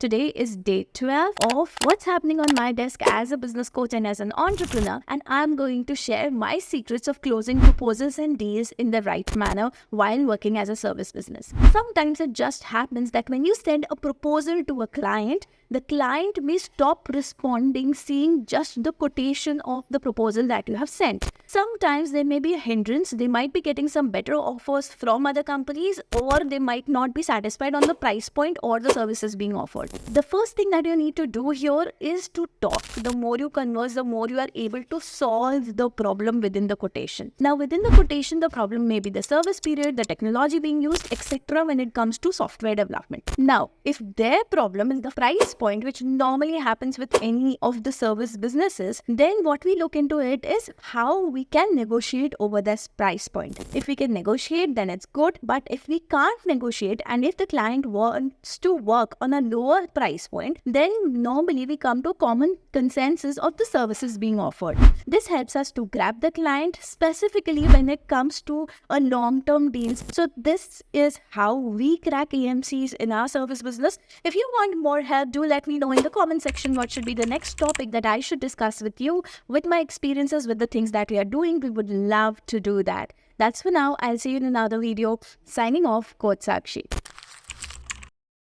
Today is day 12 of what's happening on my desk as a business coach and as an entrepreneur, and I'm going to share my secrets of closing proposals and deals in the right manner while working as a service business. Sometimes it just happens that when you send a proposal to a client, the client may stop responding seeing just the quotation of the proposal that you have sent. Sometimes there may be a hindrance. They might be getting some better offers from other companies, or they might not be satisfied on the price point or the services being offered. The first thing that you need to do here is to talk. The more you converse, the more you are able to solve the problem within the quotation. Now, within the quotation, the problem may be the service period, the technology being used, etc. when it comes to software development. Now, if their problem is the price point, which normally happens with any of the service businesses, then what we look into it is how we can negotiate over this price point. If we can negotiate, then it's good. But if we can't negotiate, and if the client wants to work on a lower price point, then normally we come to common consensus of the services being offered. This helps us to grab the client specifically when it comes to a long-term deals. So this is how we crack AMCs in our service business. If you want more help, do let me know in the comment section what should be the next topic that I should discuss with you, with my experiences, with the things that we are doing. We would love to do that. That's for now. I'll see you in another video. Signing off, Coach Sakshi.